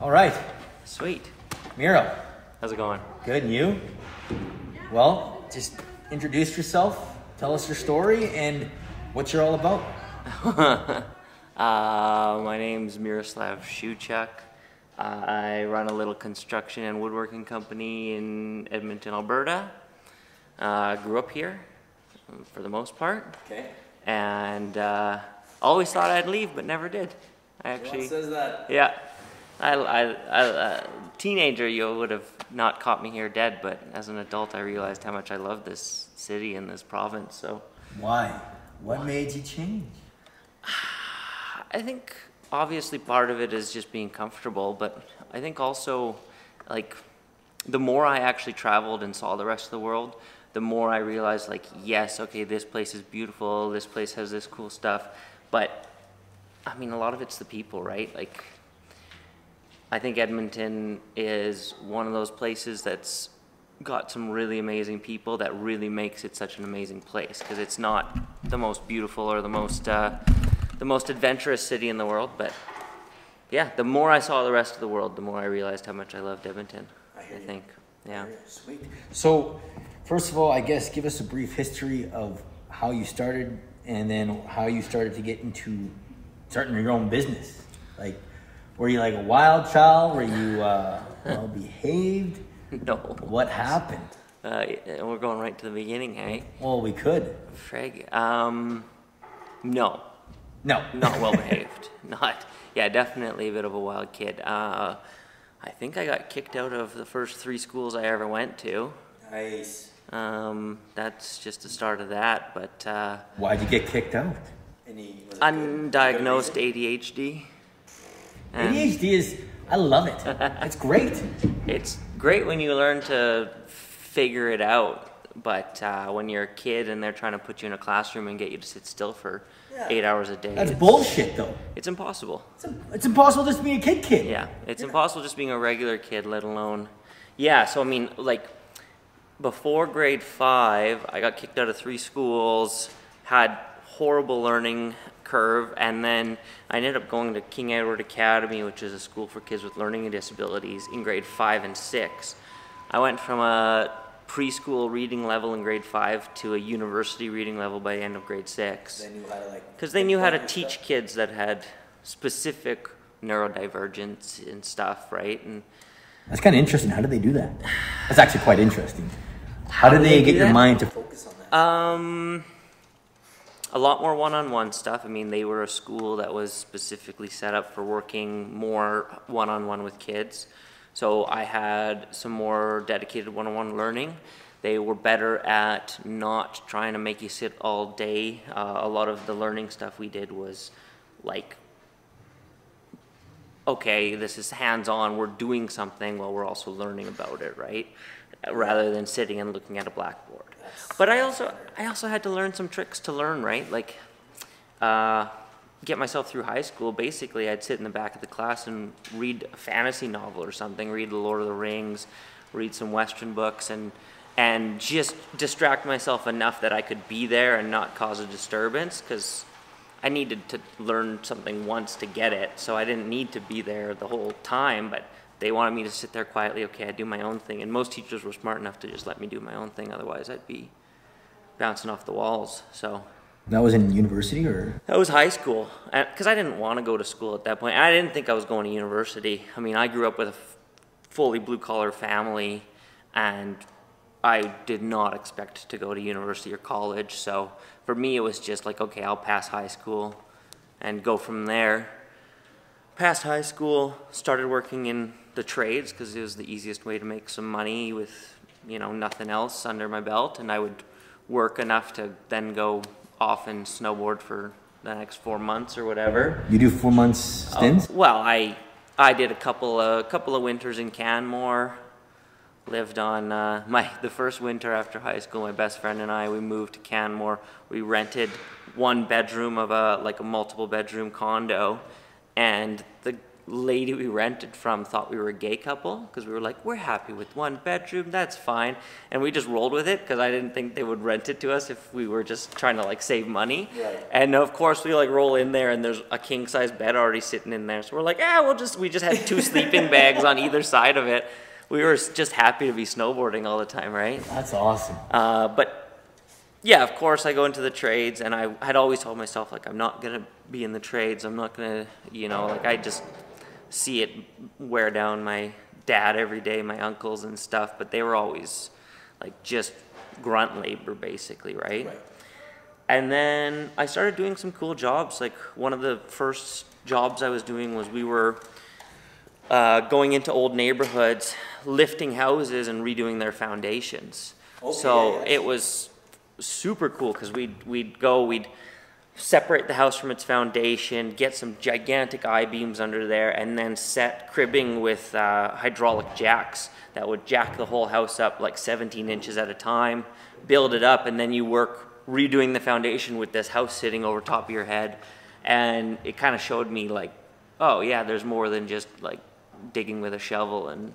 All right. Sweet. Miro. How's it going? Good, and you? Well, just introduce yourself, tell us your story, and what you're all about. My name's Myroslav Shewchuk. I run a little construction and woodworking company in Edmonton, Alberta. Grew up here for the most part. Okay. And always thought I'd leave, but never did. I actually. What says that? Yeah. Teenager, you would have not caught me here dead, but as an adult, I realized how much I love this city and this province. So. Why? What made you change? I think obviously part of it is just being comfortable, but I think also, like, the more I actually traveled and saw the rest of the world, the more I realized, like, yes, okay, this place is beautiful, this place has this cool stuff, but I mean, a lot of it's the people, right? Like, I think Edmonton is one of those places that's got some really amazing people that really makes it such an amazing place, because it's not the most beautiful or the most adventurous city in the world, but yeah, the more I saw the rest of the world, the more I realized how much I loved Edmonton. I think, yeah. Sweet. So, first of all, I guess give us a brief history of how you started, and then how you started to get into starting your own business. Like, were you like a wild child? Were you well behaved? No. What happened? We're going right to the beginning, hey? Well, we could. Frig. No. No. Not well behaved. Yeah, definitely a bit of a wild kid. I think I got kicked out of the first 3 schools I ever went to. Nice. That's just the start of that, but... Why'd you get kicked out? Undiagnosed ADHD. ADHD is, I love it. It's great. It's great when you learn to figure it out, but when you're a kid and they're trying to put you in a classroom and get you to sit still for 8 hours a day. That's bullshit, though. It's impossible. It's impossible just being a kid. Yeah, it's impossible just being a regular kid, let alone... Yeah, so I mean, like, before grade 5, I got kicked out of 3 schools, had horrible learning curve, and then I ended up going to King Edward Academy, which is a school for kids with learning disabilities, in grade 5 and 6. I went from a preschool reading level in grade 5 to a university reading level by the end of grade 6. They knew how to, like... Because they knew how to teach kids that had specific neurodivergence and stuff, right? And that's kind of interesting. How did they do that? That's actually quite interesting. How did they get your mind to focus on that? A lot more one-on-one stuff. I mean, they were a school that was specifically set up for working more one-on-one with kids. So I had some more dedicated one-on-one learning. They were better at not trying to make you sit all day. A lot of the learning stuff we did was like, okay, this is hands-on, we're doing something while we're also learning about it, right? Rather than sitting and looking at a blackboard. But I also had to learn some tricks to learn, right? Like, get myself through high school. Basically, I'd sit in the back of the class and read a fantasy novel or something, read The Lord of the Rings, read some Western books, and just distract myself enough that I could be there and not cause a disturbance, because I needed to learn something once to get it, so I didn't need to be there the whole time, but they wanted me to sit there quietly. Okay, I'd do my own thing, and most teachers were smart enough to just let me do my own thing, otherwise I'd be bouncing off the walls, so. That was in university, or? That was high school, because I didn't want to go to school at that point. I didn't think I was going to university. I mean, I grew up with a fully blue-collar family, and I did not expect to go to university or college, so for me it was just like, okay, I'll pass high school and go from there. Passed high school, started working in the trades because it was the easiest way to make some money with, you know, nothing else under my belt, and I would work enough to then go off and snowboard for the next 4 months or whatever. You do 4 months stints? Well, I did a couple of winters in Canmore. Lived on the first winter after high school. My best friend and I, we moved to Canmore. We rented 1 bedroom of a multiple bedroom condo, and lady we rented from thought we were a gay couple because we were like, we're happy with 1 bedroom, that's fine. And we just rolled with it because I didn't think they would rent it to us if we were just trying to like save money. Right. And of course we like roll in there and there's a king size bed already sitting in there. So we're like, we just had 2 sleeping bags on either side of it. We were just happy to be snowboarding all the time, right? That's awesome. But yeah, of course I go into the trades, and I had always told myself, like, I'm not gonna be in the trades. I'm not gonna, you know, like, I just see it wear down my dad every day, my uncles and stuff, but they were always like just grunt labor basically, right? And then I started doing some cool jobs. Like one of the first jobs I was doing was we were going into old neighborhoods, lifting houses and redoing their foundations. So it was super cool because we'd separate the house from its foundation, get some gigantic I-beams under there, and then set cribbing with hydraulic jacks that would jack the whole house up like 17 inches at a time, build it up, and then you work redoing the foundation with this house sitting over top of your head. And it kind of showed me like, oh yeah, there's more than just like digging with a shovel and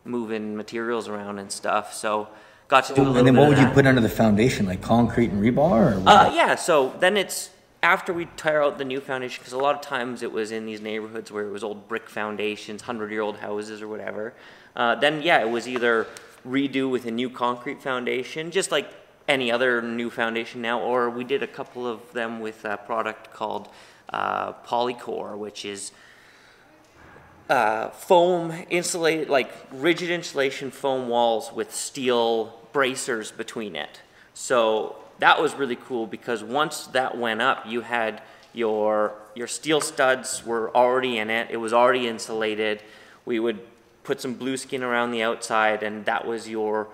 moving materials around and stuff. So got to do a little bit of that. And then what would you put under the foundation, like concrete and rebar? Or what? Yeah, so then it's after we tear out the new foundation, because a lot of times it was in these neighborhoods where it was old brick foundations, 100-year-old houses or whatever. Then yeah, it was either redo with a new concrete foundation, just like any other new foundation now, or we did a couple of them with a product called Polycore, which is foam insulated, like rigid insulation foam walls with steel bracers between it. So that was really cool because once that went up, you had your steel studs were already in it. It was already insulated. We would put some blue skin around the outside, and that was your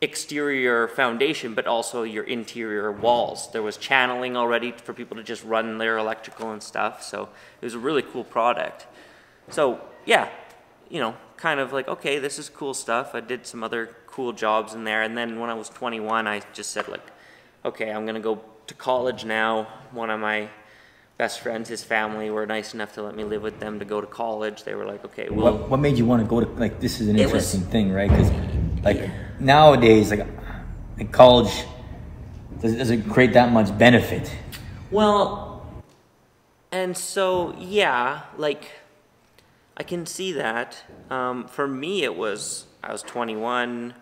exterior foundation, but also your interior walls. There was channeling already for people to just run their electrical and stuff. So it was a really cool product. So yeah, you know, kind of like, okay, this is cool stuff. I did some other cool jobs in there. And then when I was 21, I just said like, okay, I'm gonna go to college now. One of my best friends, his family were nice enough to let me live with them to go to college. They were like, okay, well. What made you want to go to, like, this is an interesting thing, right? Because like nowadays, like college doesn't create that much benefit. Well, and so, yeah, like, I can see that. For me, it was, I was 21.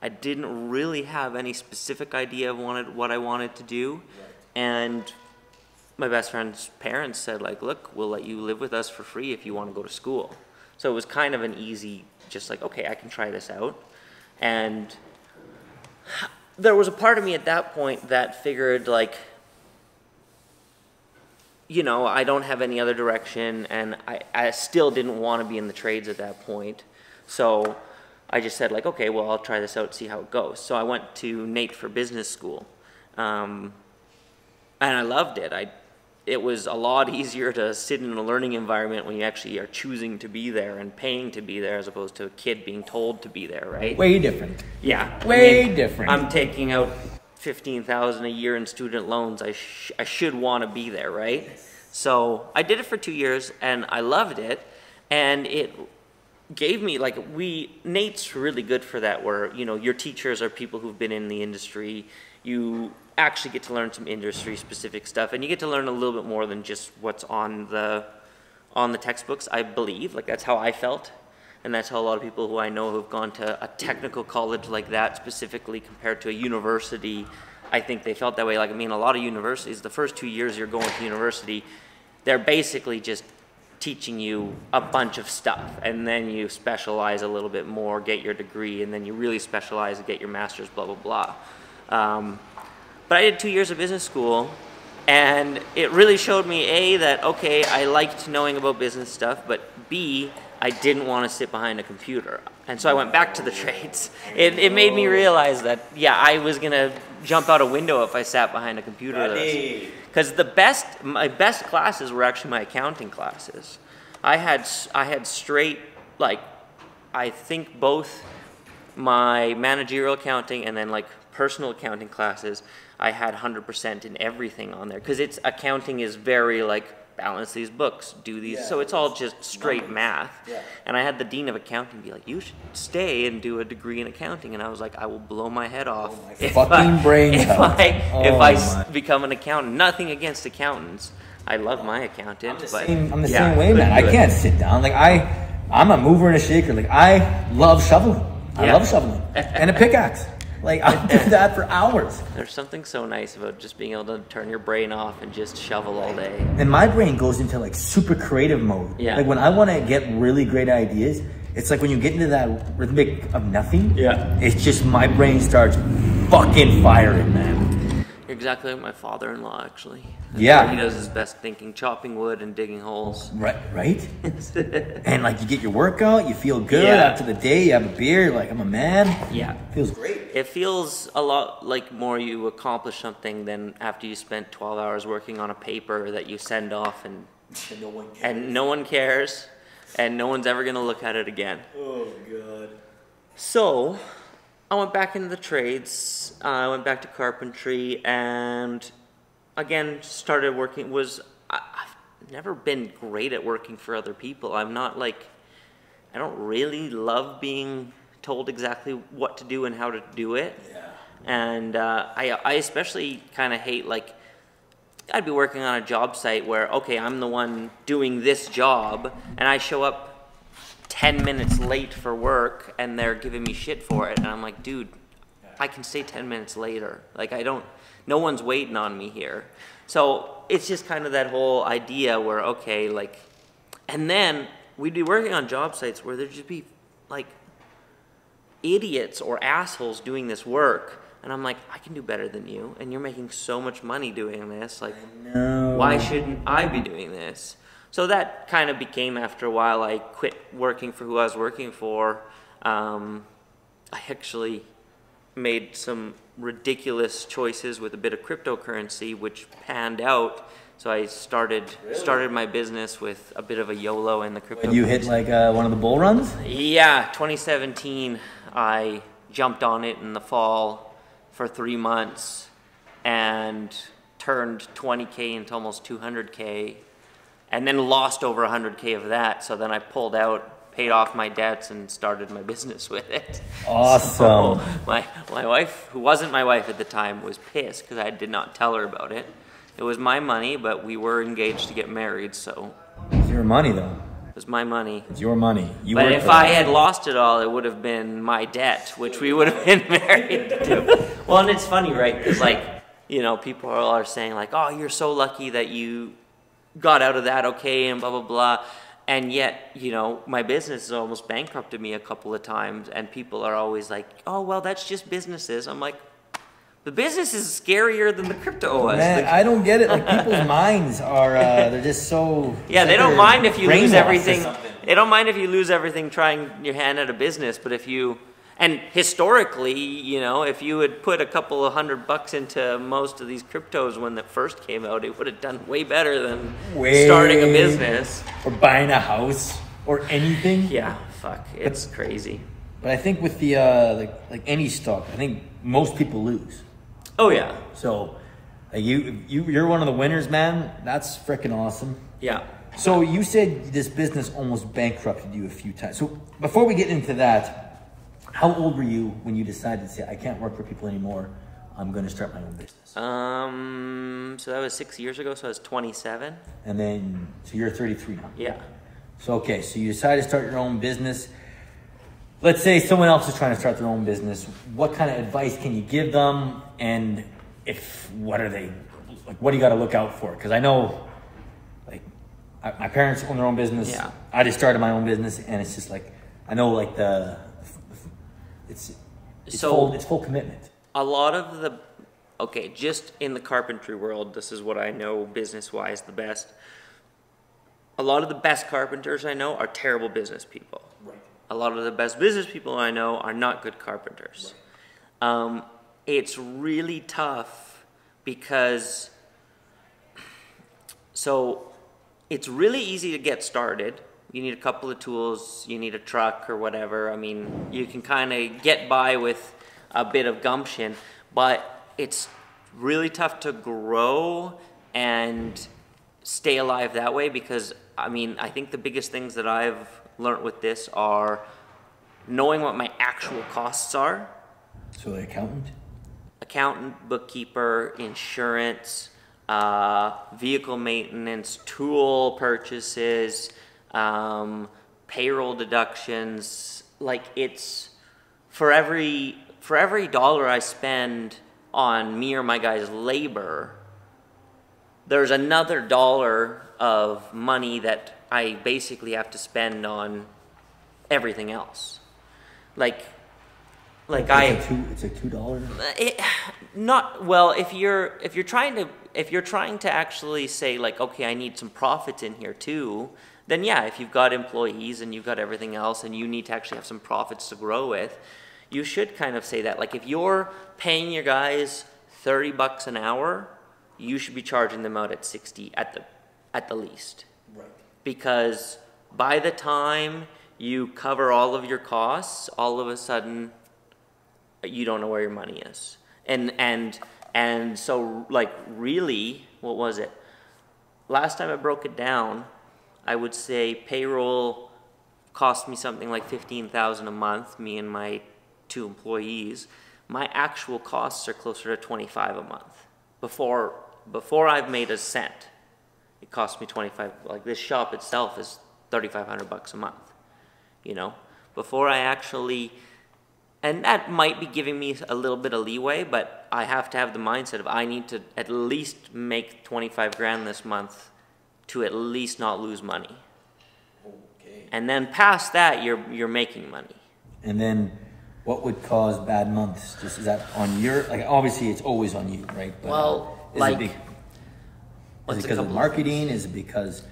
I didn't really have any specific idea of what I wanted to do. And my best friend's parents said, like, look, we'll let you live with us for free if you want to go to school. So it was kind of an easy, just like, okay, I can try this out. And there was a part of me at that point that figured, like, you know, I don't have any other direction, and I still didn't want to be in the trades at that point. So I just said, like, okay, well, I'll try this out, see how it goes. So I went to NAIT for business school, and I loved it. It was a lot easier to sit in a learning environment when you actually are choosing to be there and paying to be there as opposed to a kid being told to be there, right? Way different. Yeah. Way different. I'm taking out $15,000 a year in student loans. I should want to be there, right? So I did it for 2 years, and I loved it, and it gave me, like, NAIT's really good for that, where, you know, your teachers are people who've been in the industry. You actually get to learn some industry specific stuff, and you get to learn a little bit more than just what's on the textbooks, I believe. Like, that's how I felt, and that's how a lot of people who I know who've gone to a technical college like that specifically compared to a university, I think they felt that way. Like, I mean, a lot of universities, the first 2 years you're going to university, they're basically just teaching you a bunch of stuff, and then you specialize a little bit more, get your degree, and then you really specialize and get your master's, blah, blah, blah. But I did 2 years of business school, and it really showed me, A, that, okay, I liked knowing about business stuff, but B, I didn't want to sit behind a computer. And so I went back to the trades. It made me realize that, yeah, I was going to jump out a window if I sat behind a computer. Because my best classes were actually my accounting classes. I had straight, like, I think both my managerial accounting and then, like, personal accounting classes, I had 100% in everything on there. Because accounting is very, like, balance these books, do these. Yeah, So it's all just straight numbers. math. Yeah. And I had the dean of accounting be like, you should stay and do a degree in accounting. And I was like, I will blow my head off my fucking brains out. become an accountant. Nothing against accountants. I love my accountant. I'm the same way, man. I can't sit down. Like I'm a mover and a shaker. Like I love shoveling. I love shoveling and a pickaxe. Like I'll do that for hours. There's something so nice about just being able to turn your brain off and just shovel all day. And my brain goes into like super creative mode. Yeah. Like when I want to get really great ideas, it's like when you get into that rhythmic of nothing. Yeah. It's just my brain starts fucking firing, man. You're exactly like my father-in-law, actually. Yeah. He does his best thinking, chopping wood and digging holes. Right? And like you get your workout, you feel good Yeah. after the day, you have a beer, you're like, I'm a man. Yeah. Feels great. It feels a lot like more you accomplish something than after you spent 12 hours working on a paper that you send off and no one cares and no one's ever going to look at it again. Oh, God. So I went back into the trades. I went back to carpentry and again started working. I've never been great at working for other people. I don't really love being told exactly what to do and how to do it. Yeah. And I especially kind of hate, like, I'd be working on a job site where, okay, I'm the one doing this job, and I show up 10 minutes late for work, and they're giving me shit for it. And I'm like, dude, I can stay 10 minutes later. Like, no one's waiting on me here. So it's just kind of that whole idea where, okay, like, and then we'd be working on job sites where there'd just be, like, idiots or assholes doing this work, and I'm like, I can do better than you, and you're making so much money doing this. Like, why shouldn't I be doing this? So that kind of became, after a while, I quit working for who I was working for. I actually made some ridiculous choices with a bit of cryptocurrency, which panned out. So I started my business with a bit of a YOLO in the crypto. You hit like one of the bull runs? Yeah, 2017. I jumped on it in the fall for 3 months and turned 20K into almost 200K, and then lost over 100K of that. So then I pulled out, paid off my debts, and started my business with it. Awesome. So my wife, who wasn't my wife at the time, was pissed because I did not tell her about it. It was my money, but we were engaged to get married, so. It's your money, though. It was my money. It's your money. But if I had lost it all, it would have been my debt, which we would have been married to. Well, and it's funny, right? Because, like, you know, people are saying, like, oh, you're so lucky that you got out of that okay, and blah, blah, blah. And yet, you know, my business has almost bankrupted me a couple of times, and people are always like, oh, well, that's just businesses. I'm like, the business is scarier than the crypto was. Man, I don't get it. Like, people's minds are, they're just so... Yeah, they don't mind if you lose everything. Something. They don't mind if you lose everything trying your hand at a business, but if you... And historically, you know, if you had put a couple of $100 into most of these cryptos when it first came out, it would have done way better than starting a business. Or buying a house or anything. Yeah, fuck. It's crazy. But I think with the, like any stock, I think most people lose. Oh, yeah. So you're one of the winners, man. That's freaking awesome. Yeah. So you said this business almost bankrupted you a few times. So before we get into that, how old were you when you decided to say, I can't work for people anymore, I'm going to start my own business? So that was 6 years ago, so I was 27. And then, so you're 33 now? Yeah. So, okay, so you decided to start your own business. Let's say someone else is trying to start their own business. What kind of advice can you give them? And what are they, like, what do you got to look out for? Because I know, like, my parents own their own business. Yeah. I just started my own business, and it's just like, I know, like, it's full commitment. A lot of the, okay, just in the carpentry world, this is what I know business-wise the best. A lot of the best carpenters I know are terrible business people. Right. A lot of the best business people I know are not good carpenters. Right. It's really tough because, so it's really easy to get started. You need a couple of tools, you need a truck or whatever. I mean, you can kind of get by with a bit of gumption, but it's really tough to grow and stay alive that way, because I mean, I think the biggest things that I've learned with this are knowing what my actual costs are. So the accountant, bookkeeper, insurance, vehicle maintenance, tool purchases, payroll deductions. Like, it's for every dollar I spend on me or my guys' labor, there's another dollar of money that I basically have to spend on everything else. It's like $2. Not well. If you're trying to actually say, like, okay, I need some profits in here too, then yeah, if you've got employees and you've got everything else and you need to actually have some profits to grow with, you should kind of say that. Like, if you're paying your guys $30 an hour, you should be charging them out at 60 at the least. Right. Because by the time you cover all of your costs, all of a sudden you don't know where your money is. And so, like, really, what was it? Last time I broke it down, I would say payroll cost me something like $15,000 a month, me and my 2 employees. My actual costs are closer to $25 a month. Before I've made a cent, it cost me $25. Like, this shop itself is $3,500 a month. You know, before I actually, and that might be giving me a little bit of leeway, but I have to have the mindset of I need to at least make 25 grand this month to at least not lose money. Okay. And then past that, you're making money. And then, what would cause bad months? Is that on your, like, obviously it's always on you, right? But, well, is it because of marketing? Is it because,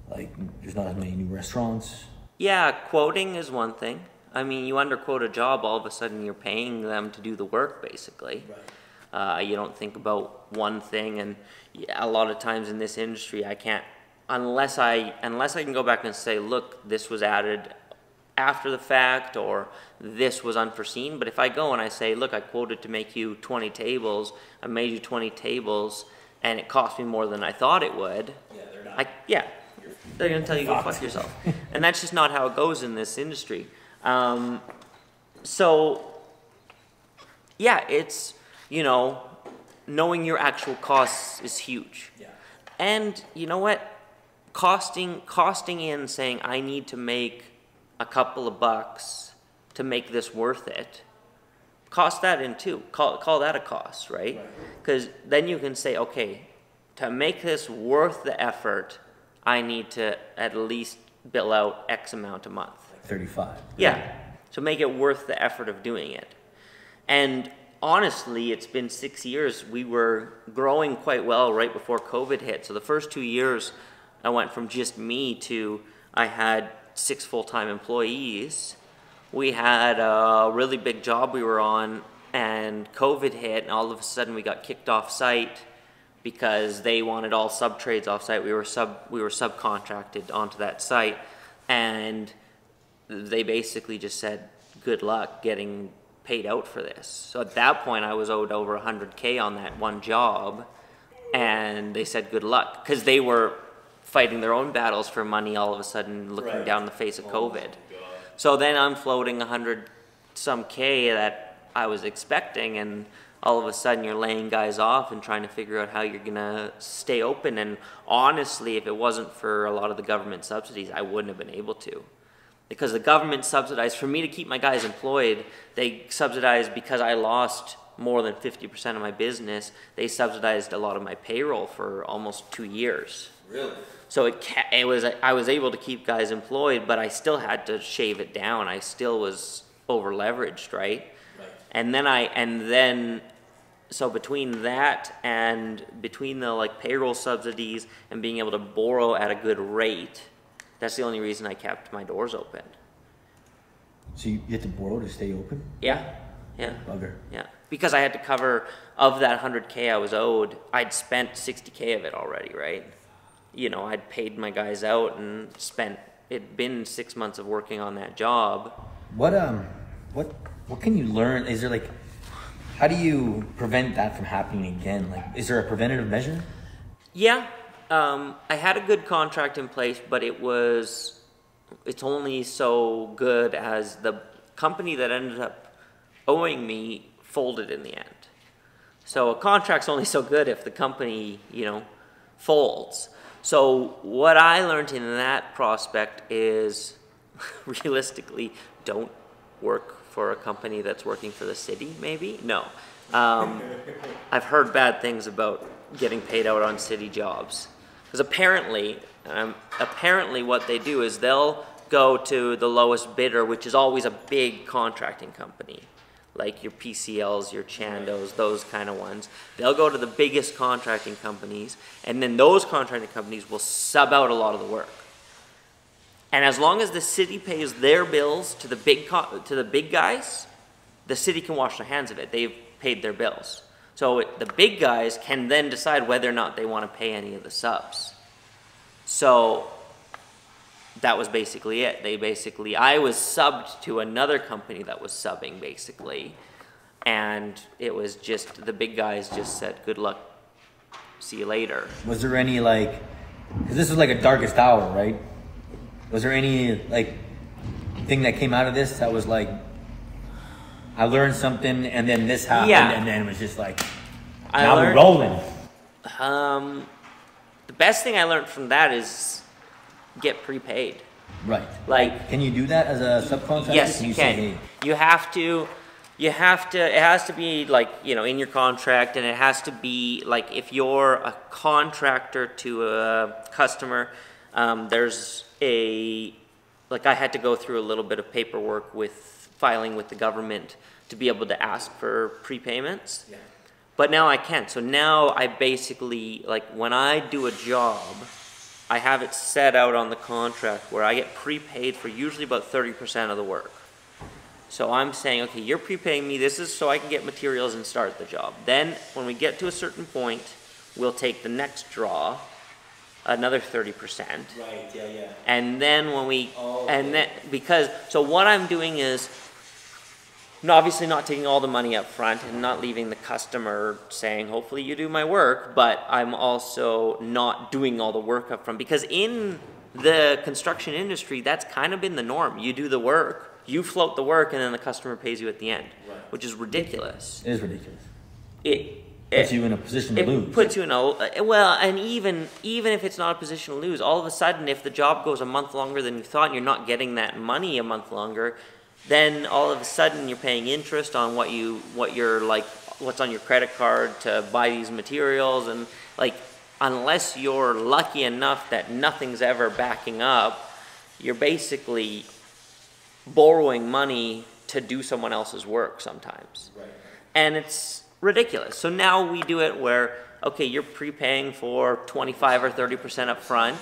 like, there's not as many new restaurants? Yeah, quoting is one thing. I mean, you underquote a job, all of a sudden you're paying them to do the work, basically. Right. You don't think about one thing, and a lot of times in this industry, I can't, unless I can go back and say, look, this was added after the fact, or this was unforeseen. But if I go and I say, look, I quoted to make you 20 tables, I made you 20 tables, and it cost me more than I thought it would. Yeah, they're not. They're going to tell you, go fuck yourself. And that's just not how it goes in this industry. So, yeah, it's, you know, knowing your actual costs is huge. Yeah. And you know what? Costing in, saying I need to make a couple of bucks to make this worth it, cost that in too. Call that a cost, right? Because then you can say, okay, to make this worth the effort, I need to at least bill out X amount a month. 35. Yeah, to make it worth the effort of doing it. And honestly, it's been 6 years. We were growing quite well right before COVID hit. So the first 2 years, I went from just me to I had 6 full-time employees. We had a really big job we were on, and COVID hit, and all of a sudden we got kicked off site because they wanted all sub-trades off site. We were subcontracted onto that site, and they basically just said, good luck getting paid out for this. So at that point, I was owed over $100K on that one job, and they said good luck, because they were fighting their own battles for money all of a sudden, looking down the face of COVID. So then I'm floating 100 some K that I was expecting, and all of a sudden you're laying guys off and trying to figure out how you're gonna stay open. And honestly, if it wasn't for a lot of the government subsidies, I wouldn't have been able to. Because the government subsidized, for me to keep my guys employed, they subsidized, because I lost more than 50% of my business, they subsidized a lot of my payroll for almost 2 years. Really? So I was able to keep guys employed, but I still had to shave it down. I still was over leveraged, right? And then so between that and between the, like, payroll subsidies and being able to borrow at a good rate, that's the only reason I kept my doors open. So you had to borrow to stay open? Yeah. Yeah. Bugger. Yeah. Because I had to cover, of that 100K I was owed, I'd spent 60K of it already, right? You know, I'd paid my guys out and it'd been 6 months of working on that job. What can you learn? Is there, like, how do you prevent that from happening again? Like, is there a preventative measure? Yeah. I had a good contract in place, but it's only so good as the company that ended up owing me folded in the end. So a contract's only so good if the company, folds. So what I learned in that prospect is realistically, don't work for a company that's working for the city, maybe? No. I've heard bad things about getting paid out on city jobs. Because apparently what they do is they'll go to the lowest bidder, which is always a big contracting company, like your PCLs, your Chandos, those kind of ones. They'll go to the biggest contracting companies, and then those contracting companies will sub out a lot of the work. And as long as the city pays their bills to the big guys, the city can wash their hands of it. They've paid their bills. So the big guys can then decide whether or not they want to pay any of the subs. So that was basically it. I was subbed to another company that was subbing basically. And it was just, the big guys just said, good luck, see you later. Was there any because this was like a darkest hour, right? Was there any thing that came out of this that was like, I learned something and then this happened and then it was just like, now we're rolling. The best thing I learned from that is get prepaid. Right. Can you do that as a subcontractor? Yes, you can. Say, hey, it has to be in your contract, and it has to be if you're a contractor to a customer, there's I had to go through a little bit of paperwork with filing with the government to be able to ask for prepayments. Yeah. But now I can. So now I basically, when I do a job, I have it set out on the contract where I get prepaid for usually about 30% of the work. So I'm saying, okay, you're prepaying me. This is so I can get materials and start the job. Then when we get to a certain point, we'll take the next draw, another 30%. Right, yeah. And then so what I'm doing is, obviously not taking all the money up front and not leaving the customer saying, hopefully you do my work, but I'm also not doing all the work up front. Because in the construction industry, that's kind of been the norm. You do the work, you float the work, and then the customer pays you at the end, which is ridiculous. It is ridiculous. It puts you in a position to lose. It puts you in and even if it's not a position to lose, all of a sudden, if the job goes a month longer than you thought and you're not getting that money a month longer, then all of a sudden you're paying interest on what's on your credit card to buy these materials, and unless you're lucky enough that nothing's ever backing up, you're basically borrowing money to do someone else's work sometimes. Right. And it's ridiculous. So now we do it where, okay, you're prepaying for 25 or 30% up front.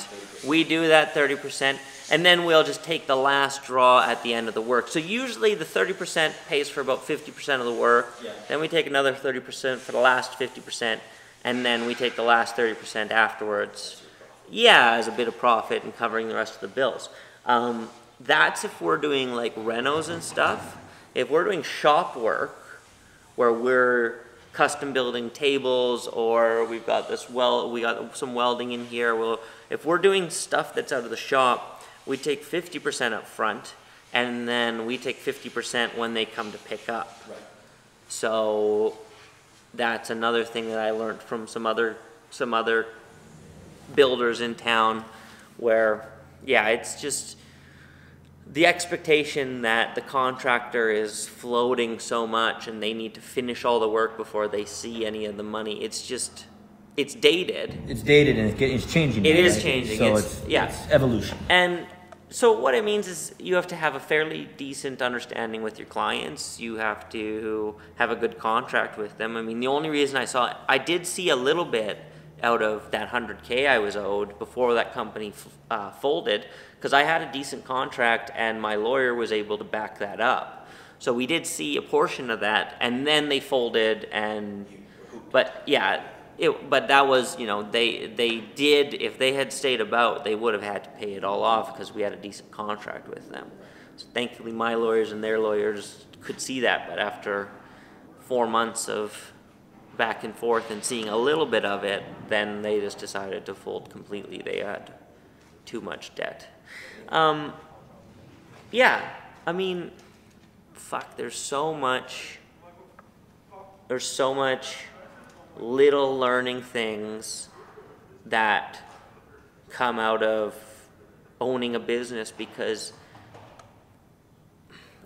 We do that 30%, and then we'll just take the last draw at the end of the work. So usually the 30% pays for about 50% of the work. Yeah. Then we take another 30% for the last 50%, and then we take the last 30% afterwards. Yeah, as a bit of profit and covering the rest of the bills. That's if we're doing renos and stuff. If we're doing shop work, where we're custom building tables, or we've got we got some welding in here. If we're doing stuff that's out of the shop, we take 50% up front, and then we take 50% when they come to pick up. Right. So that's another thing that I learned from some other builders in town, where it's just the expectation that the contractor is floating so much and they need to finish all the work before they see any of the money. It's dated. It's dated, and it's changing. It is changing. So it's evolution. And so what it means is you have to have a fairly decent understanding with your clients. You have to have a good contract with them. I mean, the only reason I did see a little bit out of that $100K I was owed before that company folded, because I had a decent contract and my lawyer was able to back that up. So we did see a portion of that, and then they folded, but that was, they did, if they had stayed about, they would have had to pay it all off because we had a decent contract with them. So thankfully my lawyers and their lawyers could see that, but after 4 months of back and forth and seeing a little bit of it, then they just decided to fold completely. They had too much debt. Yeah, I mean, fuck, there's so much little learning things that come out of owning a business, because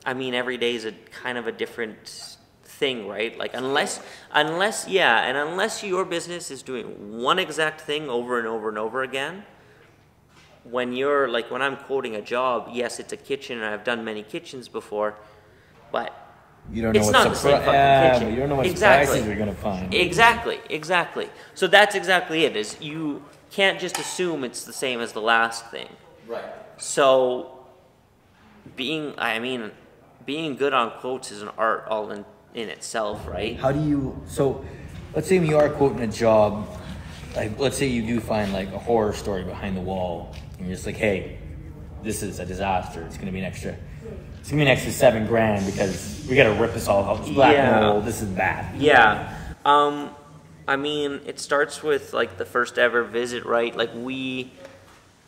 I mean, every day is a kind of a different thing, right? Like unless your business is doing one exact thing over and over and over again, when you're like, when I'm quoting a job, yes, it's a kitchen, and I've done many kitchens before, but you don't know it's not the same fucking kitchen. You don't know what surprises you're gonna find. Exactly. So that's exactly it. Is you can't just assume it's the same as the last thing. Right. So being good on quotes is an art all in itself, right? How do you, so let's say you are quoting a job, like let's say you do find like a horror story behind the wall, and you're just like, hey, this is a disaster. It's gonna be an extra $7,000 because we gotta rip this all out. This black mold, this is bad. Yeah. I mean, it starts with like the first ever visit, right? Like we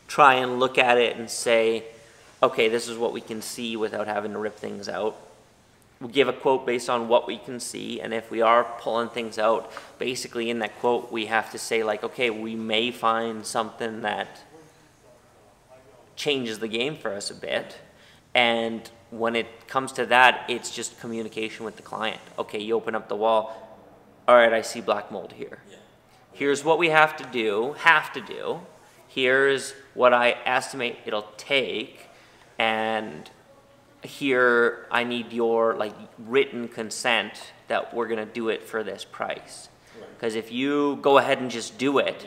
try and look at it and say, okay, this is what we can see without having to rip things out. We give a quote based on what we can see, and if we are pulling things out, basically in that quote we have to say like, okay, we may find something that changes the game for us a bit, and when it comes to that, it's just communication with the client. Okay, you open up the wall, all right, I see black mold here. Yeah. Here's what we have to do. Here's what I estimate it'll take, and here I need your like written consent that we're gonna do it for this price. Because if you go ahead and just do it,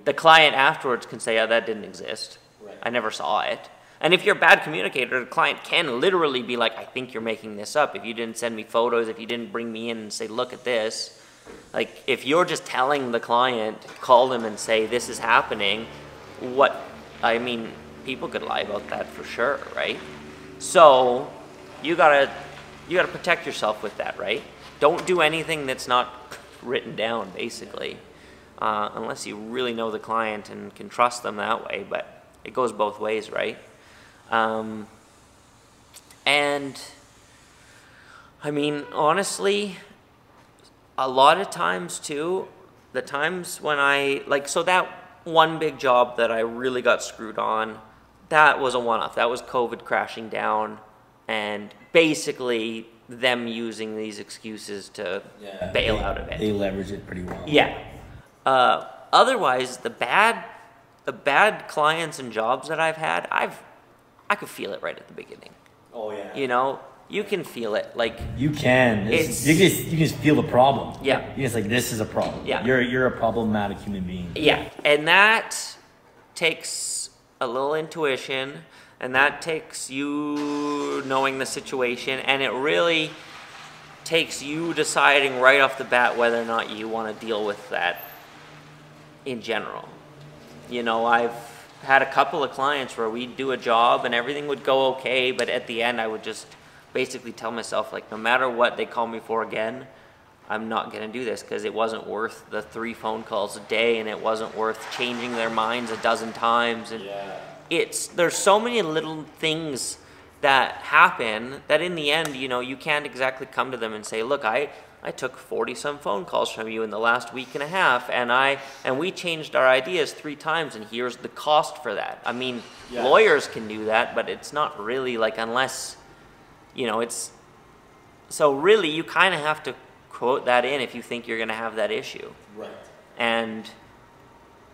the client afterwards can say, oh, that didn't exist. Right. I never saw it. And if you're a bad communicator, the client can literally be like, I think you're making this up. If you didn't send me photos, if you didn't bring me in and say, look at this. Like, if you're just telling the client, call them and say, this is happening, people could lie about that for sure, right? So, you gotta protect yourself with that, right? Don't do anything that's not written down, basically. Unless you really know the client and can trust them that way, but it goes both ways, right? And I mean, honestly, a lot of times too, the times when so that one big job that I really got screwed on, that was a one-off. That was COVID crashing down and basically them using these excuses to bail out of it. They leverage it pretty well. Yeah. Otherwise, the bad clients and jobs that I've had, I could feel it right at the beginning. Oh yeah. You know, you can feel it. Like you can. You just feel the problem. Yeah. You're just like, this is a problem. Yeah. You're a problematic human being. Yeah. And that takes a little intuition, and that takes you knowing the situation, and it really takes you deciding right off the bat whether or not you want to deal with that in general. You know, I've had a couple of clients where we'd do a job and everything would go okay, but at the end I would just basically tell myself, like, no matter what they call me for again, I'm not going to do this, because it wasn't worth the 3 phone calls a day, and it wasn't worth changing their minds a dozen times. And there's so many little things that happen that in the end, you know, you can't exactly come to them and say, look, I took 40-some phone calls from you in the last week and a half, and we changed our ideas 3 times, and here's the cost for that. I mean, lawyers can do that, but it's not really like, unless, you know, it's, so really you kind of have to quote that in if you think you're going to have that issue. Right. And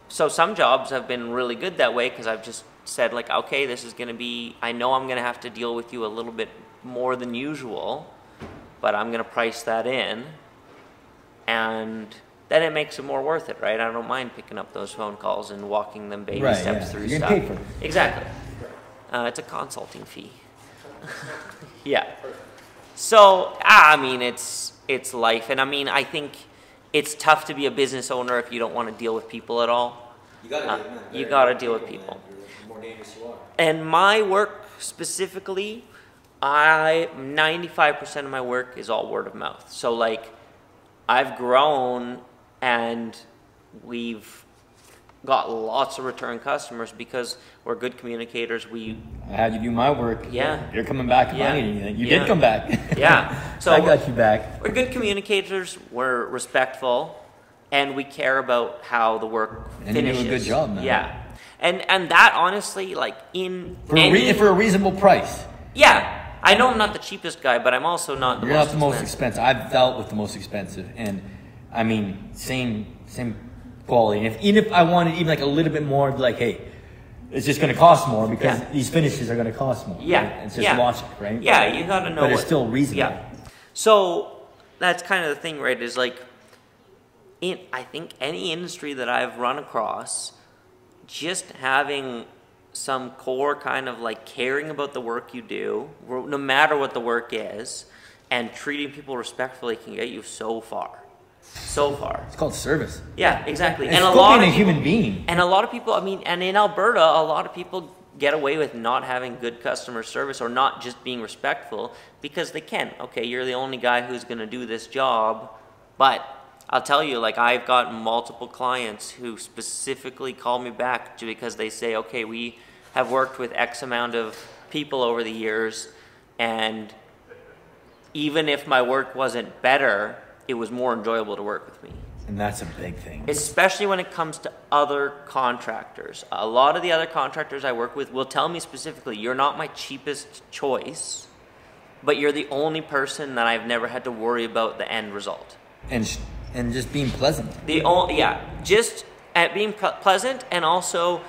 so some jobs have been really good that way, because I've just said, like, okay, this is going to be, I know I'm going to have to deal with you a little bit more than usual, but I'm going to price that in, and then it makes it more worth it, right? I don't mind picking up those phone calls and walking them baby steps through You're stuff. paid for it. Exactly. It's a consulting fee. Yeah. So, I mean, it's life, and I mean, I think it's tough to be a business owner if you don't want to deal with people at all. You gotta deal with people. The more dangerous you are. And my work specifically, 95% of my work is all word of mouth. So like, I've grown, and we've got lots of return customers because we're good communicators. I had you do my work. Yeah. You're coming back if I need anything. You did come back. Yeah. So I got you back. We're good communicators. We're respectful, and we care about how the work finishes. You do a good job, man. Yeah. And that honestly, like for a reasonable price. Yeah. I know I'm not the cheapest guy, but I'm also not the You're not the most expensive. I've dealt with the most expensive, and I mean, same quality. And even if I wanted even like a little bit more, I'd be like, hey, it's just going to cost more because these finishes are going to cost more. Yeah, right? It's just logic, right? Yeah, you got to know. But it's still reasonable. Yeah. So that's kind of the thing, right? Is like, I think any industry that I've run across, just having some core kind of like caring about the work you do, no matter what the work is, and treating people respectfully can get you so far. So far. It's called service. Yeah, exactly. And a lot of people, human being. And a lot of people, I mean, and in Alberta, a lot of people get away with not having good customer service or not just being respectful because they can. Okay, you're the only guy who's going to do this job, but I'll tell you, like, I've got multiple clients who specifically call me back because they say, okay, we have worked with X amount of people over the years, and even if my work wasn't better, it was more enjoyable to work with me. And that's a big thing. Especially when it comes to other contractors. A lot of the other contractors I work with will tell me specifically, you're not my cheapest choice, but you're the only person that I've never had to worry about the end result. And just being pleasant. Just at being pleasant, and also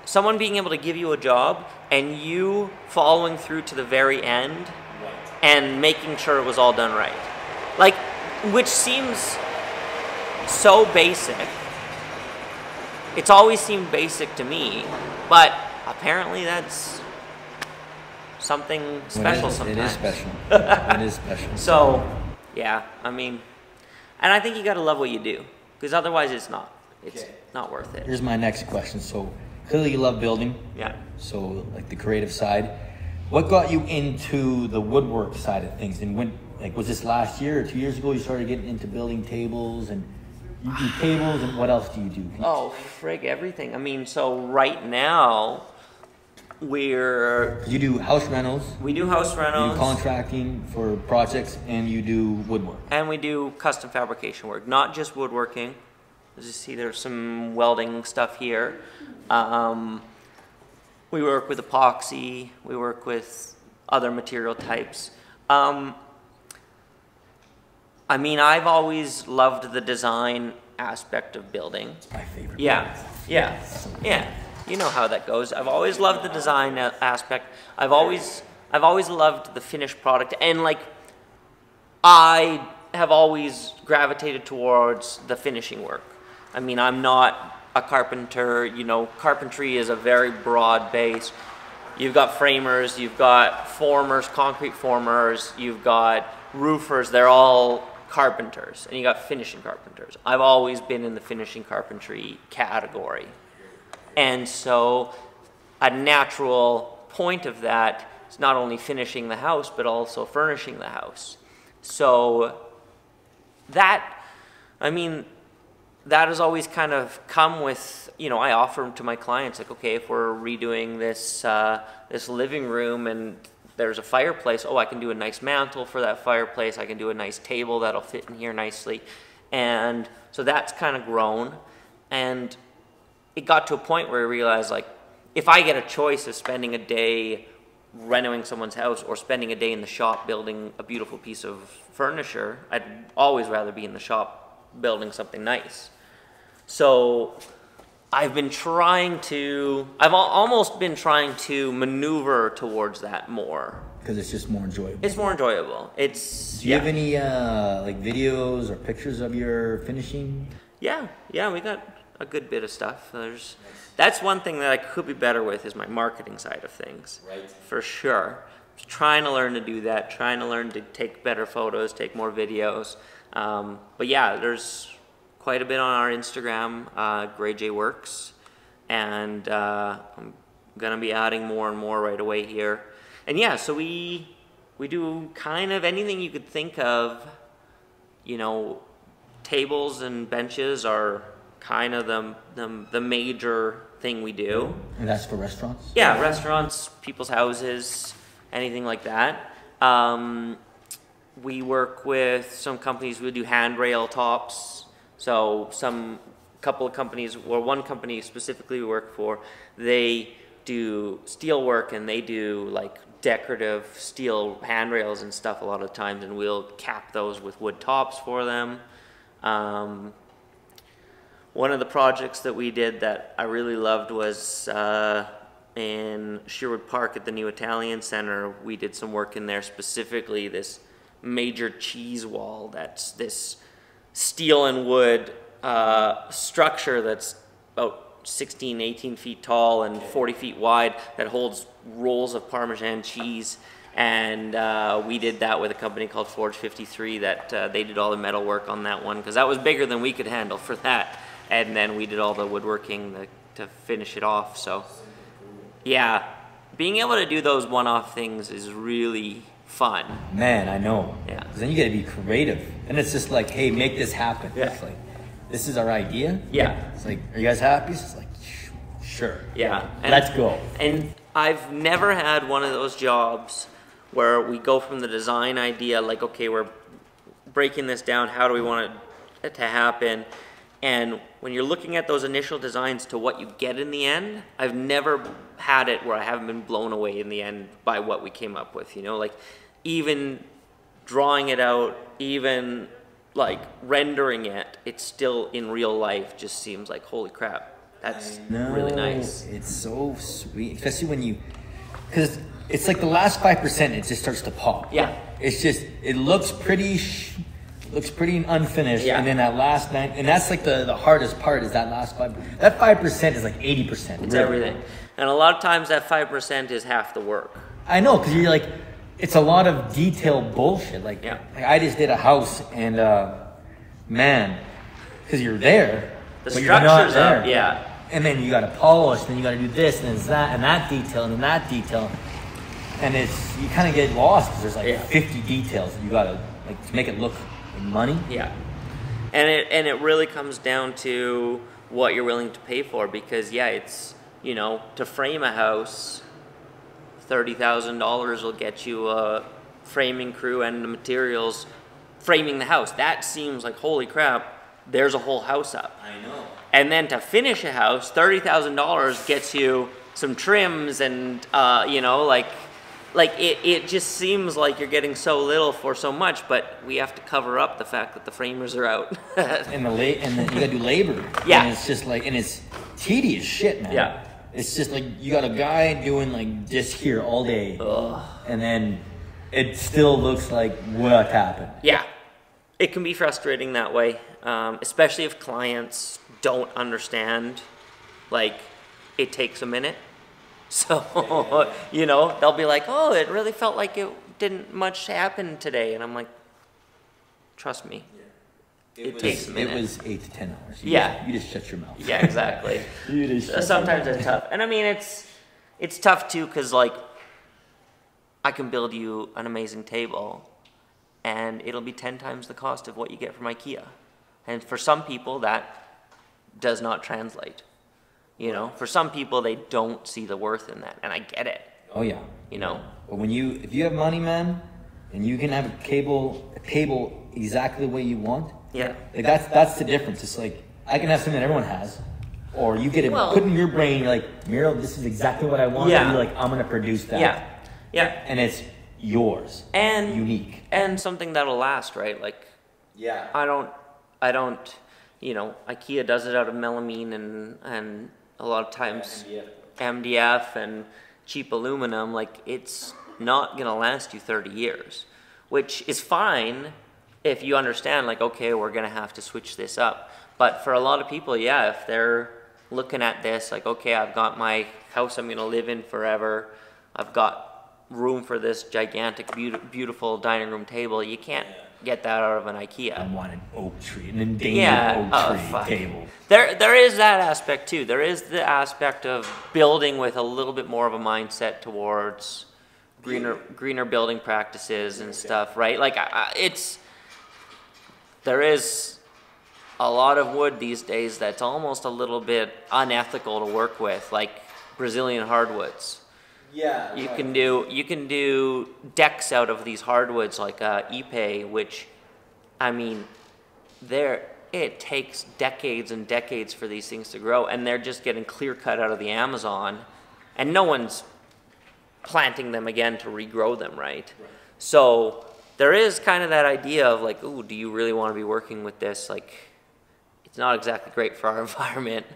someone being able to give you a job and you following through to the very end and making sure it was all done right. Like, which seems so basic. It's always seemed basic to me, but apparently that's something special sometimes. It is special. It is special. So, yeah, I mean, and I think you got to love what you do, because otherwise it's not worth it. Here's my next question. So, clearly you love building. Yeah. So, like the creative side. What got you into the woodwork side of things? And when, like, was this last year or 2 years ago you started getting into building tables? And you do tables, and what else do you do? Oh, frig, everything. I mean, so right now You do house rentals. We do house rentals. You do contracting for projects, and you do woodwork. And we do custom fabrication work, not just woodworking. As you see, there's some welding stuff here. We work with epoxy. We work with other material types. I mean, I've always loved the design aspect of building. It's my favorite. Yeah. You know how that goes. I've always loved the design aspect. I've always loved the finished product, and like, I have always gravitated towards the finishing work. I mean, I'm not a carpenter. You know, carpentry is a very broad base. You've got framers, you've got formers, concrete formers, you've got roofers. They're all carpenters, and you got finishing carpenters. I've always been in the finishing carpentry category. And so a natural point of that is not only finishing the house, but also furnishing the house. So that, I mean, that has always kind of come with, you know, I offer to my clients, like, okay, if we're redoing this, this living room and there's a fireplace, oh, I can do a nice mantle for that fireplace. I can do a nice table that'll fit in here nicely. And so that's kind of grown. And it got to a point where I realized, like, if I get a choice of spending a day renovating someone's house or spending a day in the shop building a beautiful piece of furniture, I'd always rather be in the shop building something nice. So I've been trying to, I've almost been trying to maneuver towards that more. Because it's just more enjoyable. It's more enjoyable. It's, Do you have any like videos or pictures of your finishing? Yeah, we got a good bit of stuff. That's one thing that I could be better with, is my marketing side of things. Right. For sure. Just trying to learn to do that, trying to learn to take better photos, take more videos. But yeah, there's quite a bit on our Instagram, Greyjayworks, and I'm gonna be adding more and more right away here. And yeah, so we do kind of anything you could think of, you know, tables and benches are kind of the major thing we do. And that's for restaurants? Yeah, restaurants, people's houses, anything like that. We work with some companies, we do handrail tops. So couple of companies, or one company specifically we work for, they do steel work and they do like decorative steel handrails and stuff a lot of times, and we'll cap those with wood tops for them. One of the projects that we did that I really loved was in Sherwood Park at the new Italian Center. We did some work in there, specifically this major cheese wall that's this steel and wood structure that's about 16, 18 feet tall and 40 feet wide that holds rolls of Parmesan cheese. And we did that with a company called Forge 53 that they did all the metal work on that one because that was bigger than we could handle for that. And then we did all the woodworking to finish it off. So yeah, being able to do those one-off things is really fun. Man, I know. Yeah. 'Cause then you got to be creative. And it's just like, hey, make this happen. Yeah. It's like, this is our idea. Yeah. It's like, are you guys happy? It's like, sure. Yeah. Let's go. And I've never had one of those jobs where we go from the design idea, like, okay, we're breaking this down, how do we want it to happen? And when you're looking at those initial designs to what you get in the end, I've never had it where I haven't been blown away in the end by what we came up with, you know, like even drawing it out, even like rendering it, it's still in real life just seems like, holy crap, that's really nice. It's so sweet, especially when you, because it's like the last 5%, it just starts to pop. Yeah. It's just, it looks pretty unfinished, yeah. And then that last 9, and that's like the hardest part is that last 5. That 5% is like 80%. It's everything. And a lot of times that 5% is half the work. I know, because you're like, it's a lot of detailed bullshit. Like, yeah. Like I just did a house, and man, because you're there, the but you're not structure's there. up, yeah. And then you got to polish, then you got to do this, and then that, and that detail, and then that detail, and it's you kind of get lost because there's like 50 details that you got to like to make it look like money. Yeah, and it really comes down to what you're willing to pay for, because yeah, it's, you know, to frame a house, $30,000 will get you a framing crew and the materials framing the house. That seems like, holy crap, there's a whole house up. I know. And then to finish a house, $30,000 gets you some trims and you know, like it just seems like you're getting so little for so much, but we have to cover up the fact that the framers are out. and then you gotta do labor. Yeah. And it's just like, and it's tedious shit, man. Yeah. It's just like you got a guy doing like this here all day. Ugh. And then it still looks like what happened. Yeah. It can be frustrating that way, especially if clients don't understand, like, it takes a minute. So, you know, they'll be like, oh, it really felt like it didn't much happen today. And I'm like, trust me, it takes a minute. It was 8 to 10 hours. You just shut your mouth. Yeah, exactly. Sometimes it's tough. And I mean, it's tough too, because like, I can build you an amazing table and it'll be 10 times the cost of what you get from IKEA. And for some people, that does not translate. You know, for some people, they don't see the worth in that, and I get it. Oh yeah. You know. But if you have money, man, and you can have a table exactly the way you want. Yeah. Like that's the difference. It's like I can have something that everyone has, or you get it put in your brain. You're like, Miro, this is exactly what I want. Yeah. And you're like, I'm gonna produce that. Yeah. Yeah. And it's yours. And unique. And something that'll last, right? Like. Yeah. I don't. You know, IKEA does it out of melamine and a lot of times MDF and cheap aluminum. Like, it's not gonna last you 30 years, which is fine if you understand, like, okay, we're gonna have to switch this up. But for a lot of people, yeah, if they're looking at this, like, okay, I've got my house I'm gonna live in forever, I've got room for this gigantic, beautiful dining room table, you can't get that out of an IKEA. I want an oak tree, an endangered oak tree table. There is that aspect too. There is the aspect of building with a little bit more of a mindset towards greener building practices and stuff, right? Like there is a lot of wood these days that's almost a little bit unethical to work with, like Brazilian hardwoods. Yeah. You can do decks out of these hardwoods like Ep, which, I mean, it takes decades and decades for these things to grow, and they're just getting clear cut out of the Amazon, and no one's planting them again to regrow them, right? So there is kind of that idea of like, ooh, do you really want to be working with this? Like, it's not exactly great for our environment.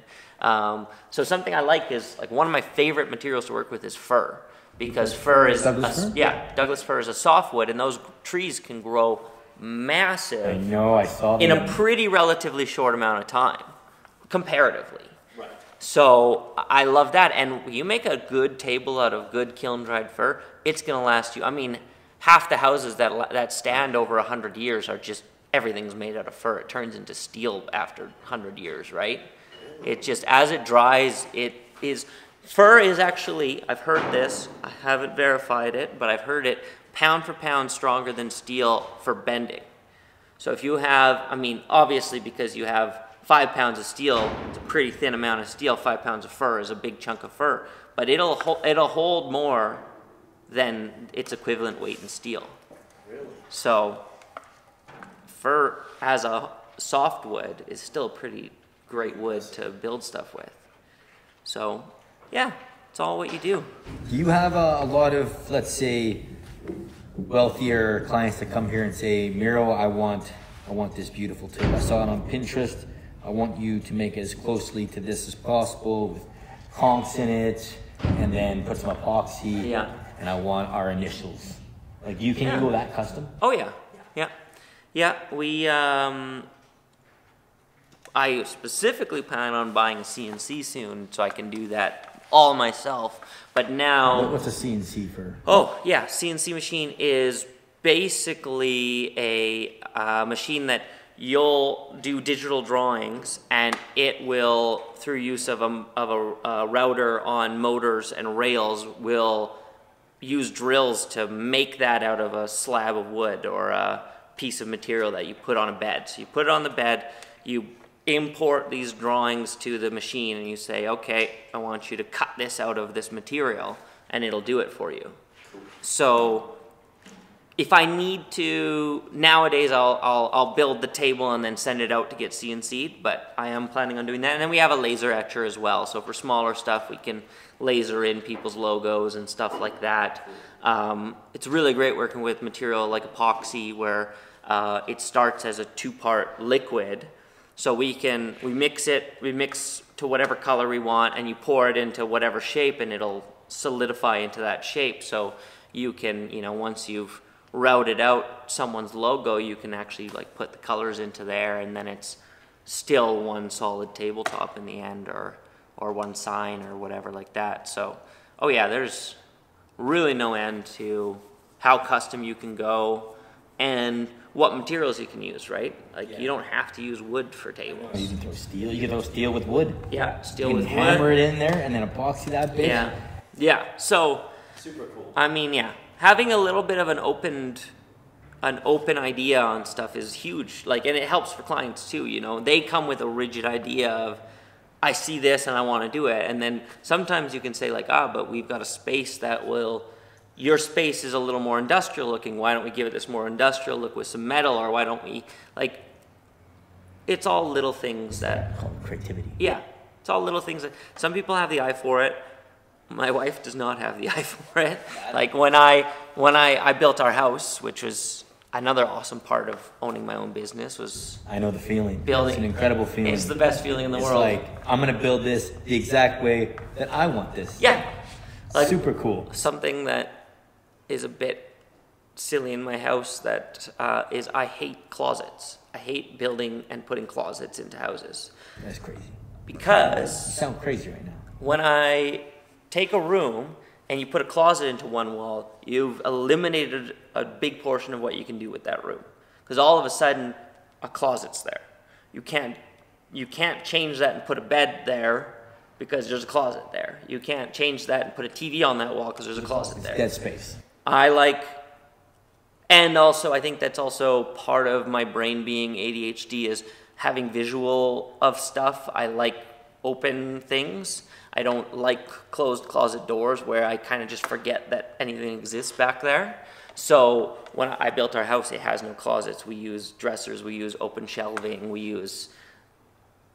So something I like is, like, one of my favorite materials to work with is fir, because fir is Douglas fir is a softwood, and those trees can grow massive. I know, I saw in them. a pretty relatively short amount of time, comparatively. Right. So I love that, and you make a good table out of good kiln dried fir, it's gonna last you. I mean, half the houses that stand over 100 years are just, everything's made out of fir. It turns into steel after 100 years, right? It just, as it dries, it is. Fir is actually, I've heard this, I haven't verified it, but I've heard it, pound for pound stronger than steel for bending. So if you have, I mean, obviously because you have 5 pounds of steel, it's a pretty thin amount of steel. 5 pounds of fir is a big chunk of fir, but it'll hold more than its equivalent weight in steel. Really? So fir as a softwood is still a pretty great wood to build stuff with. So yeah, it's all what you do. Do you have a lot of, let's say, wealthier clients that come here and say, Miro, I want this beautiful table. I saw it on Pinterest. I want you to make it as closely to this as possible with conchs in it, and then put some epoxy. Yeah. And I want our initials. Like, you go that custom? Oh yeah, yeah. We I specifically plan on buying a CNC soon, so I can do that all myself. But now, what's a CNC for? Oh yeah, CNC machine is basically a machine that you'll do digital drawings, and it will, through use of a router on motors and rails, will use drills to make that out of a slab of wood or a piece of material that you put on a bed. So you put it on the bed, you import these drawings to the machine, and you say, okay, I want you to cut this out of this material, and it'll do it for you. So if I need to, nowadays I'll build the table and then send it out to get CNC'd, but I am planning on doing that. And then we have a laser etcher as well, so for smaller stuff we can laser in people's logos and stuff like that. It's really great working with material like epoxy, where it starts as a 2-part liquid. So we mix to whatever color we want, and you pour it into whatever shape, and it'll solidify into that shape. So you can, once you've routed out someone's logo, you can actually like put the colors into there, and then it's still one solid tabletop in the end, or one sign or whatever like that. So, oh yeah, there's really no end to how custom you can go and what materials you can use, right? Like, you don't have to use wood for tables. You can throw steel. You can throw steel with wood. Yeah, steel with wood. You can hammer it in there and then epoxy that bitch. Yeah. So super cool. I mean, yeah, having a little bit of an open idea on stuff is huge. Like, and it helps for clients too. They come with a rigid idea of, I see this and I want to do it, and then sometimes you can say like, but we've got a space that will. Your space is a little more industrial looking. Why don't we give it this more industrial look with some metal? Or why don't we, like, it's all little things that... Called creativity. Yeah. It's all little things that, some people have the eye for it. My wife does not have the eye for it. Like, when I built our house, which was another awesome part of owning my own business, was... I know the feeling. Building. It's an incredible feeling. It's the best feeling in the world. It's like, I'm going to build this the exact way that I want this. Yeah. Like, super cool. Something that is a bit silly in my house that is, I hate closets. I hate building and putting closets into houses. That's crazy. Because you sound crazy right now. When I take a room and you put a closet into one wall, you've eliminated a big portion of what you can do with that room. Because all of a sudden, a closet's there. You can't change that and put a bed there because there's a closet there. You can't change that and put a TV on that wall because there's a closet there. Dead space. And also, I think that's also part of my brain being ADHD, is having visual of stuff. I like open things. I don't like closed closet doors where I kind of just forget that anything exists back there. So when I built our house, it has no closets. We use dressers, we use open shelving, we use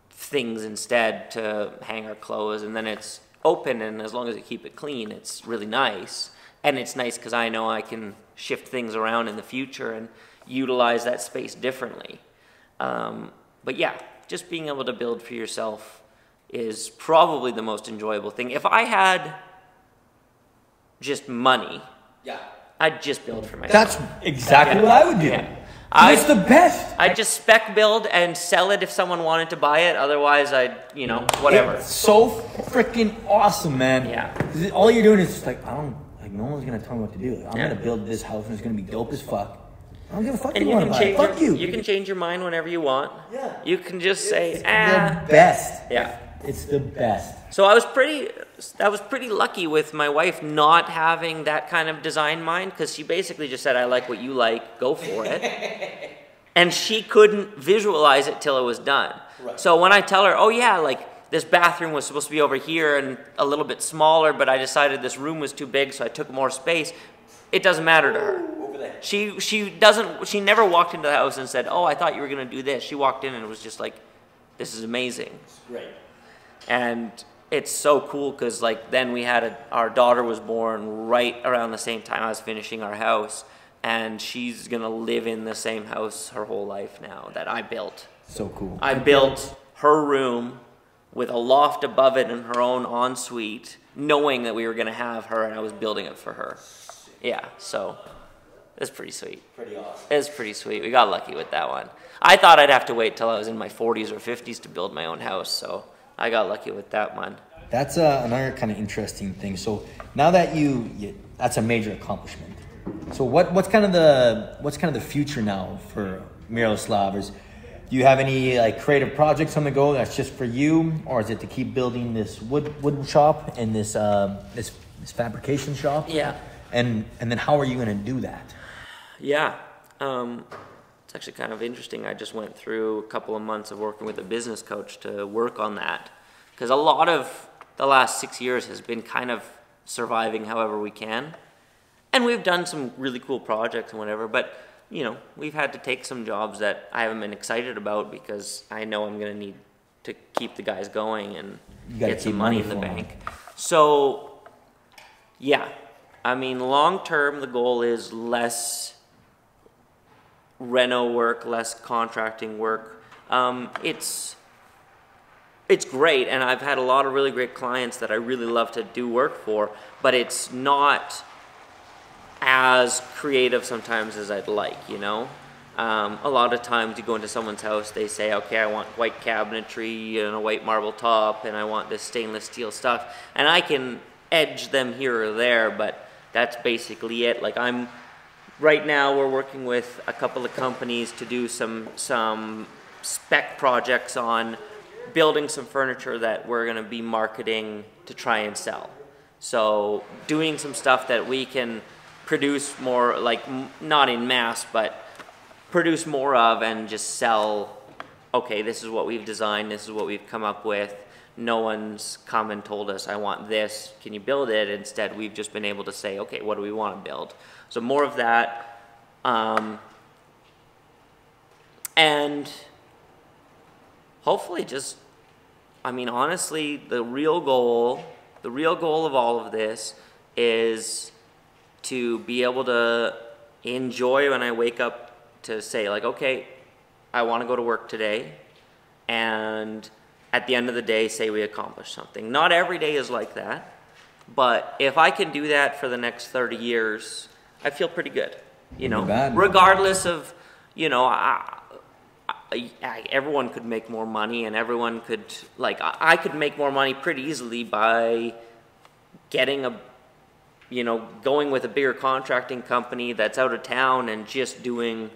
things instead to hang our clothes, and then it's open, and as long as you keep it clean, it's really nice. And it's nice because I know I can shift things around in the future and utilize that space differently. But yeah, just being able to build for yourself is probably the most enjoyable thing. If I had just money, I'd just build for myself. That's exactly what I would do. Yeah. It's the best. I'd just spec build and sell it if someone wanted to buy it. Otherwise, I'd, you know, whatever. It's so freaking awesome, man. Yeah. All you're doing is just like, no one's going to tell me what to do. I'm going to build this house and it's going to be dope as fuck. I don't give a fuck if you want to buy it. Fuck you. You can change your mind whenever you want. Yeah. You can just say, It's the best. Yeah. It's the best. So I was pretty lucky with my wife not having that kind of design mind, because she basically just said, I like what you like, go for it. And she couldn't visualize it till it was done. Right. So when I tell her, oh yeah, like this bathroom was supposed to be over here and a little bit smaller, but I decided this room was too big, so I took more space, it doesn't matter to her. Over there. She never walked into the house and said, oh, I thought you were going to do this. She walked in and it was just like, this is amazing. It's great. And it's so cool because like then we had our daughter was born right around the same time I was finishing our house, and she's gonna live in the same house her whole life now that I built. So cool. I built her room with a loft above it and her own ensuite, knowing that we were gonna have her, and I was building it for her. Yeah, so it's pretty sweet. Pretty awesome. It's pretty sweet. We got lucky with that one. I thought I'd have to wait till I was in my 40s or 50s to build my own house, so I got lucky with that one. That's another kind of interesting thing. So now that that's a major accomplishment. So what's kind of the future now for Myroslav? Do you have any like creative projects on the go that's just for you, or is it to keep building this wood shop and this fabrication shop? Yeah. And then how are you going to do that? Yeah. It's actually kind of interesting. I just went through a couple of months of working with a business coach to work on that, because a lot of the last 6 years has been kind of surviving however we can, and we've done some really cool projects and whatever, but you know, we've had to take some jobs that I haven't been excited about because I know I'm going to need to keep the guys going and get some money in the bank. So yeah, I mean, long term the goal is less reno work, less contracting work. It's great, and I've had a lot of really great clients that I really love to do work for, but it's not as creative sometimes as I'd like, you know? A lot of times you go into someone's house, they say, okay, I want white cabinetry and a white marble top, and I want this stainless steel stuff, and I can edge them here or there, but that's basically it. Like right now we're working with a couple of companies to do some spec projects on building some furniture that we're going to be marketing to try and sell. So doing some stuff that we can produce more, like not in mass, but produce more of and just sell. Okay, this is what we've designed, this is what we've come up with. No one's come and told us, I want this, can you build it? Instead, we've just been able to say, okay, what do we want to build? So more of that. And hopefully just, I mean, honestly, the real goal of all of this is to be able to enjoy when I wake up to say like, okay, I want to go to work today, and at the end of the day, say we accomplished something. Not every day is like that, but if I can do that for the next 30 years, I feel pretty good, you know, regardless of, you know, everyone could make more money, and everyone could, like, I could make more money pretty easily by getting you know, going with a bigger contracting company that's out of town and just doing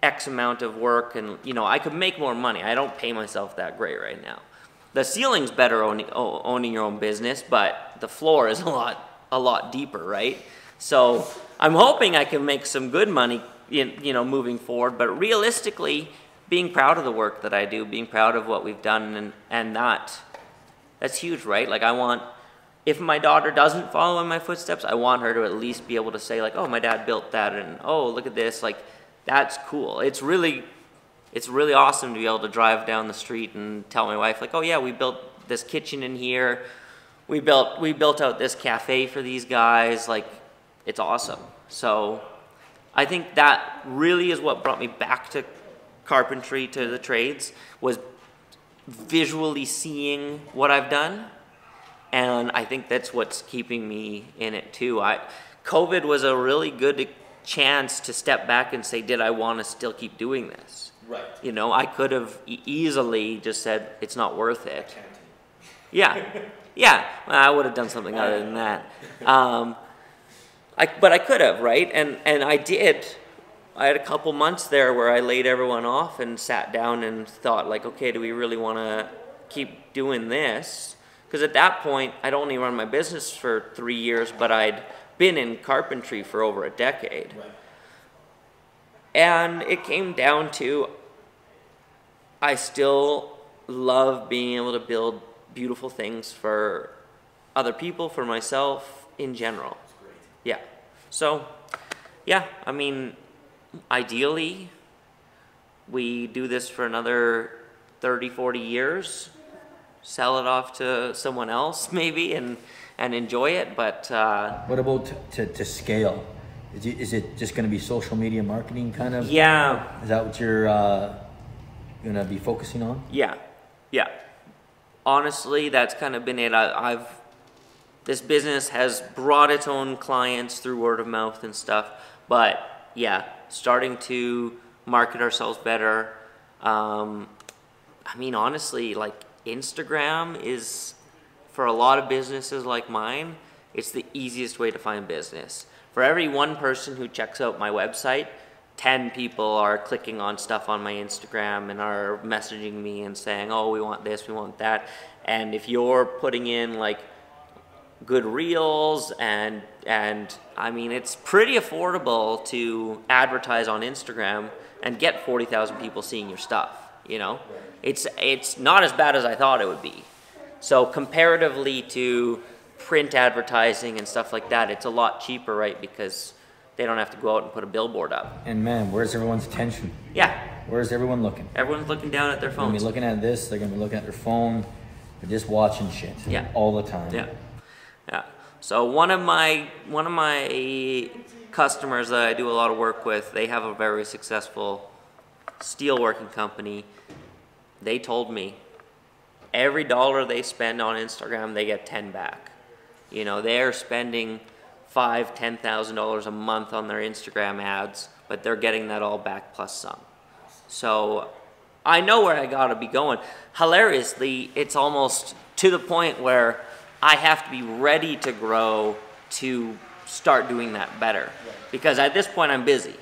X amount of work, and, you know, I could make more money. I don't pay myself that great right now. The ceiling's better owning your own business, but the floor is a lot deeper, right? So I'm hoping I can make some good money, you know, moving forward, but realistically, being proud of the work that I do, being proud of what we've done, and that's huge, right? Like, I want, if my daughter doesn't follow in my footsteps, I want her to at least be able to say, like, oh, my dad built that, and oh, look at this. Like, that's cool. It's really awesome to be able to drive down the street and tell my wife, like, oh yeah, we built this kitchen in here. We built out this cafe for these guys. Like, it's awesome. So I think that really is what brought me back to carpentry, to the trades, was visually seeing what I've done. And I think that's what's keeping me in it too. COVID was a really good chance to step back and say, did I want to still keep doing this? Right. You know, I could have easily just said, it's not worth it. Yeah. Yeah. Well, I would have done something other than that. But I could have, right? And I did. I had a couple months there where I laid everyone off and sat down and thought, like, okay, do we really want to keep doing this? Because at that point, I'd only run my business for 3 years, but I'd been in carpentry for over a decade. Right. And it came down to, I still love being able to build beautiful things for other people, for myself, in general. That's great. Yeah. So, yeah, I mean, ideally, we do this for another 30, 40 years, sell it off to someone else maybe, and enjoy it, but... What about to scale? Is it just going to be social media marketing kind of? Yeah. Is that what you're going to be focusing on? Yeah. Yeah. Honestly, that's kind of been it. This business has brought its own clients through word of mouth and stuff, but yeah, starting to market ourselves better. I mean, honestly, like, Instagram is, for a lot of businesses like mine, it's the easiest way to find business. For every one person who checks out my website, 10 people are clicking on stuff on my Instagram and are messaging me and saying, oh, we want this, we want that. And if you're putting in, like, good reels and I mean, it's pretty affordable to advertise on Instagram and get 40,000 people seeing your stuff, you know? It's not as bad as I thought it would be. So comparatively to print advertising and stuff like that, it's a lot cheaper, right? Because they don't have to go out and put a billboard up. And man, where's everyone's attention? Yeah. Where's everyone looking? Everyone's looking down at their They're going phones. to be looking at this, they're going to be looking at their phone, they're just watching shit. Yeah. All the time. Yeah. Yeah. So one of my customers that I do a lot of work with, they have a very successful steelworking company. They told me every dollar they spend on Instagram, they get 10 back. You know, they're spending $5,000, $10,000 a month on their Instagram ads, but they're getting that all back plus some. So I know where I gotta be going. Hilariously, it's almost to the point where I have to be ready to grow to start doing that better. Because at this point, I'm busy.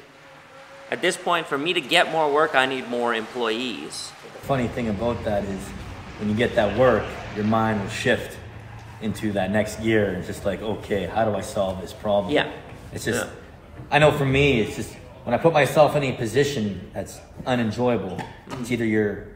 At this point, for me to get more work, I need more employees. The funny thing about that is when you get that work, your mind will shift into that next gear. It's just like, okay, how do I solve this problem? Yeah. It's just, I know for me, it's just, when I put myself in a position that's unenjoyable, it's either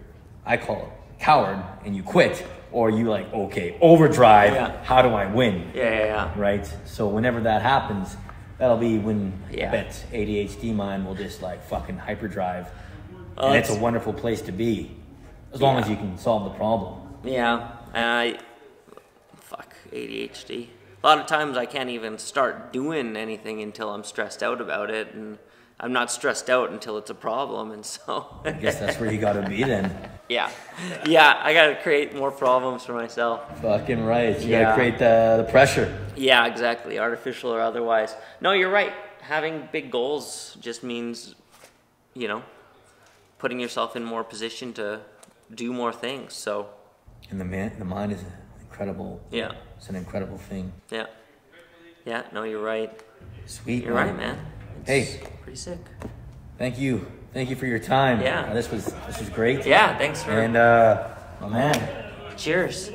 I call it coward, and you quit, or you like, okay, overdrive, how do I win? Yeah. Right? So whenever that happens, that'll be when Yeah. I bet ADHD mind will just like fucking hyperdrive. Oh, And it's a wonderful place to be, as long as you can solve the problem. Yeah, and fuck ADHD. A lot of times I can't even start doing anything until I'm stressed out about it, and I'm not stressed out until it's a problem, and so... I guess that's where you gotta be then. Yeah, I gotta create more problems for myself. Fucking right. You gotta create the pressure. Yeah, exactly, artificial or otherwise. No, you're right. Having big goals just means, you know, putting yourself in more position to do more things, so... And the mind is incredible. Yeah. It's an incredible thing. Yeah. Yeah, no, you're right. Sweet, You're right, man. It's pretty sick. Thank you. Thank you for your time. Yeah. This was great. Yeah, thanks for... And, oh man. Cheers.